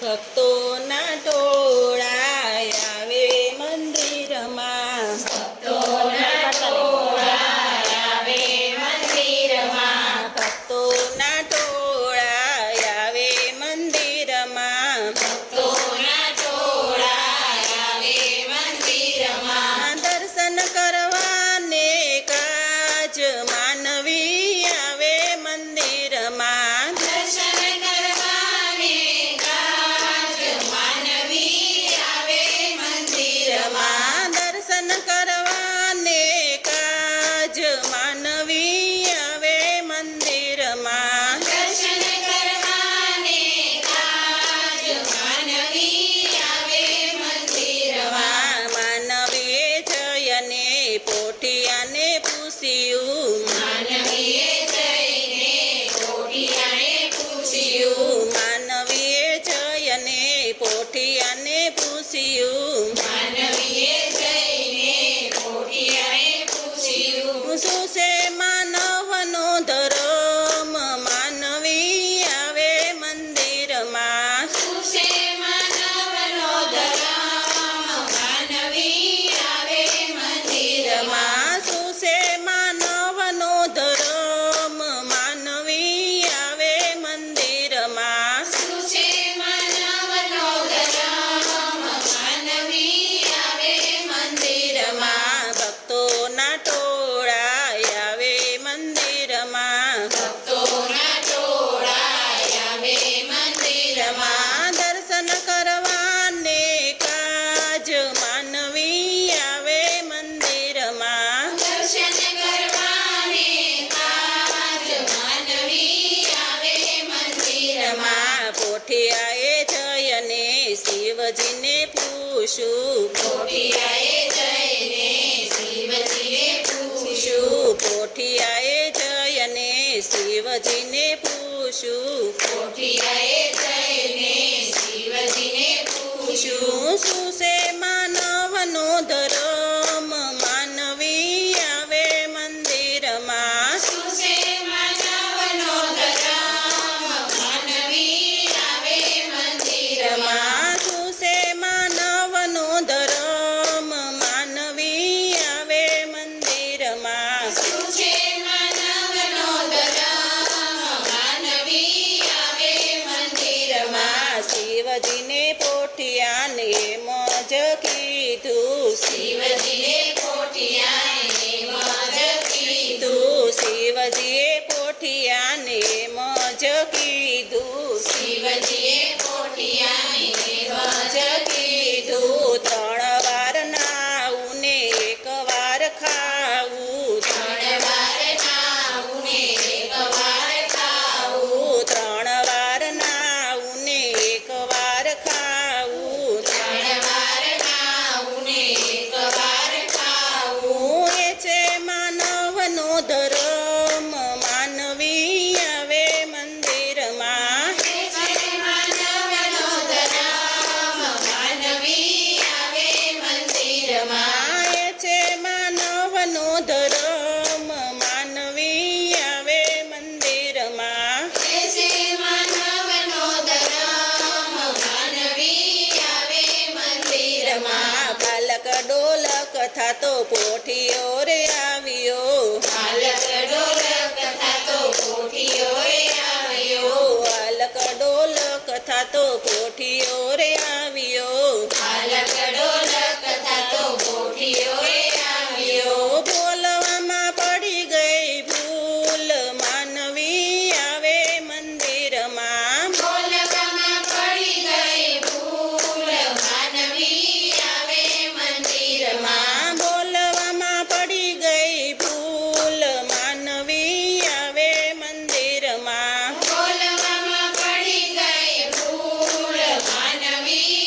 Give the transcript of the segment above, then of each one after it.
ભક્તોના ટોળા આવે મંદિરમાં, ભક્તોના ટોળા આવે મંદિરમાં, ભક્તોના ટોળા આવે મંદિરમાં, ભક્તોના ટોળા આવે મંદિરમાં, દર્શન કરવાને કાજ માનવી આવે મંદિરમાં, દર્શન કરવાને કાજ માનવી આવે મંદિરમાં, દર્શન કરવાને કાજ માનવી આવે મંદિરમાં, દર્શન કરવાને કાજ માનવી આવે મંદિરમાં, માનવીએ જયને પોઠિયાને પૂછ્યું, માનવીએ જઈને કોઠિયાને પૂછ્યું, માનવીએ જયને પોઠિયાને પૂછ્યું, માનવીએ જઈને કોઠિયાને પૂછ્યું, શું છે માનવનો ધર્મ માનવી આવે મંદિરમાં, શું છે માનવનો ધર્મ માનવી આવે મંદિરમાં, શું છે માનવનો ધર્મ માનવી આવે મંદિરમાં, શું છે માનવનો ધર્મ માનવી આવે મંદિરમાં, ભક્તોના ટોળા આવે મંદિરમાં, ભક્તોના ટોળા આવે મંદિરમાં, દર્શન કરવાને કાજ માનવી આવે મંદિરમાં, દર્શન કરવાને કાજ માનવી આવે મંદિરમાં, પોઠિયાએ જયને શિવજીને પૂછ્યું, કોઠિયાએ જઈને શિવજીને પૂછ્યું, પોઠિયાએ જયને શિવજીને પૂછ્યું, કોઠિયાએ જઈને શિવજીને પૂછ્યું, શું છે માનવનો ધર્મ માનવી આવે મંદિરમાં, શું છે માનવનો ધર્મ માનવી આવે મંદિરમાં, શું છે માનવનો ધર્મ માનવી આવે મંદિરમાં, શું છે માનવનો ધર્મ માનવી આવે મંદિરમાં, શિવજીને પોઠિયાને મોજ કીધું, શિવજીને કોઠિયાને મોજ કીધું, શિવજીએ પોઠિયાને મોજ કીધું, શિવજીએ કોઠિયાને મોજ કીધું, 3 વાર નાવું ને 1 વાર ખાવું, 3 વાર નાવું ને 1 વાર ખાવું, 3 વાર નાવું ને 1 વાર ખાવું, 3 વાર નાવું ને 1 વાર ખાવું, એ છે માનવનો ધર્મ માનવી આવે મંદિરમાં, એ છે માનવનો ધર્મ માનવી આવે મંદિરમાં, એ છે માનવનો ધર્મ માનવી આવે મંદિરમાં, એ છે માનવનો ધર્મ માનવી આવે મંદિરમાં, બાલક ડોલક થાતો પોઠિયો રે આવ્યો, બાલક ડોલક થાતો કોઠિયોએ આવ્યો, બાલક ડોલક થાતો પોઠિયો રે આવ્યો, બાલક ડોલક થાતો કોઠિયોએ આવ્યો, બોલવામાં પડી ગઈ ભૂલ માનવી આવે મંદિરમાં, બોલવામાં પડી ગઈ ભૂલ માનવી આવે મંદિરમાં, બોલવામાં પડી ગઈ ભૂલ માનવી આવે મંદિરમાં, બોલવામાં પડી ગઈ ભૂલ માનવી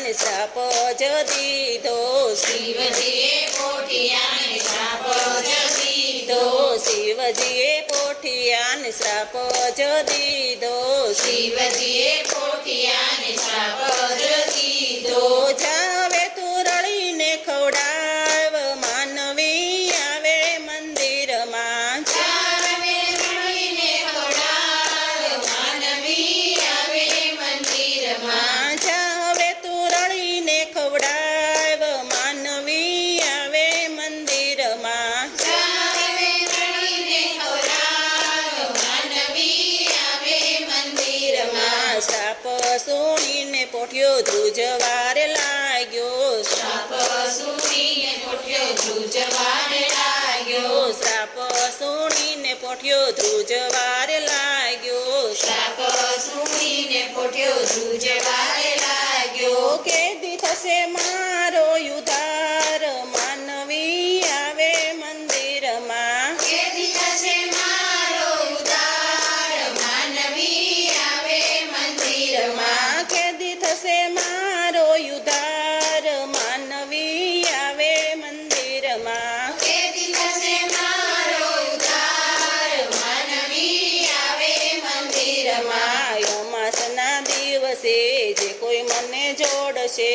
પોઠિયાને શ્રાપ જ દીધો. શિવજીએ પોઠિયાને શ્રાપ જ દીધો. શિવજીએ પોઠિયાને શ્રાપ જ દીધો. શિવજીએ પોઠિયાને શ્રાપ જ દીધો. જાવે તું રળીને ખવડાવ માનવી આવે મંદિરમાં. જાવે રળીને ખવડાવ માનવી આવે મંદિરમાં. જાવે તું રળીને ખવડાવ માનવી આવે મંદિરમાં. જાવે રળીને ખવડાવ માનવી આવે મંદિરમાં. શ્રાપ સુણીને પોઠિયો ધ્રુજવાર લાગ્યો. શ્રાપ સુણીને પોઠિયો ધ્રુજવાર લાગ્યો. શ્રાપ સુણીને પોઠિયો ધ્રુજવાર લાગ્યો. શ્રાપ સુણીને પોઠિયો ધ્રુજવાર લાગ્યો. કેદી થશે મારો ઉદ્ધાર માનવી આવે મંદિરમાં. કેદી થશે મારો ઉદ્ધાર માનવી આવે મંદિરમાં. કેદી થશે મારો ઉદ્ધાર માનવી આવે મંદિરમાં. કેદી થશે મારો ઉદ્ધાર માનવી આવે મંદિરમાં. અમાસના દિવસે જે કોઈ મને જોડશે.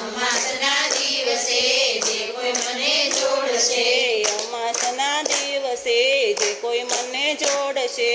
અમાસના દિવસે જે કોઈ મને જોડશે. અમાસના દિવસે જે કોઈ મને જોડશે.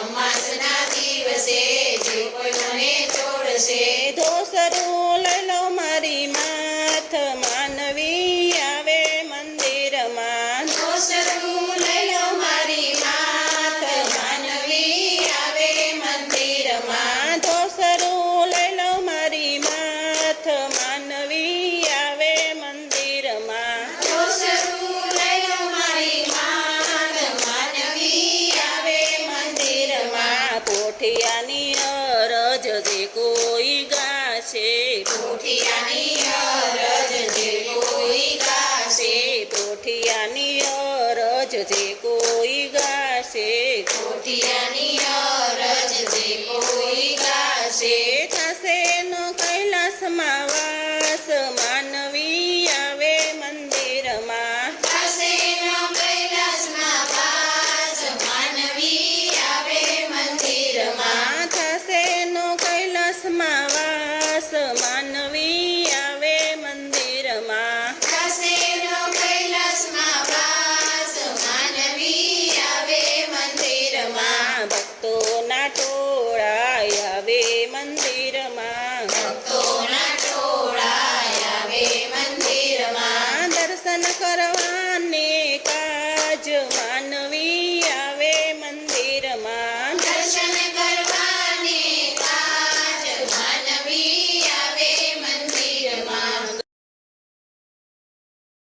અમાસના દિવસે જે કોઈ મને જોડશે. ધોસરું લઈ લો મારી માથ માનવી આવે મંદિરમાં. દોસરું લઈ લો મારી માત માનવી આવે મંદિરમાં. ધોસરું લઈ લો મારી માથ માનવી આવે મંદિરમાં. દોસરું લઈ લો મારી માત માનવી આવે મંદિરમાં. પોઠિયાની અરજ જે કોઈ ગાશે. પોઠિયાની અરજ જે કોઈ ગાશે. પોઠિયાની અરજ જે કોઈ ગાશે. પોઠિયાની અરજ જે કોઈ ગાશે. થશે નો કૈલાસમાં વાસ માનવી આવે મંદિરમાં. થશે નો કૈલાસમાં વાસ માનવી આવે મંદિરમાં. થશે નો કૈલાસમાં વાસ માનવી આવે મંદિરમાં. થશે નો કૈલાસમાં વાસ માનવી આવે મંદિરમાં. ભક્તોના ટોળા આવે મંદિરમાં. ભક્તોના ટોળા આવે મંદિરમાં. દર્શન કરવાને કાજ માન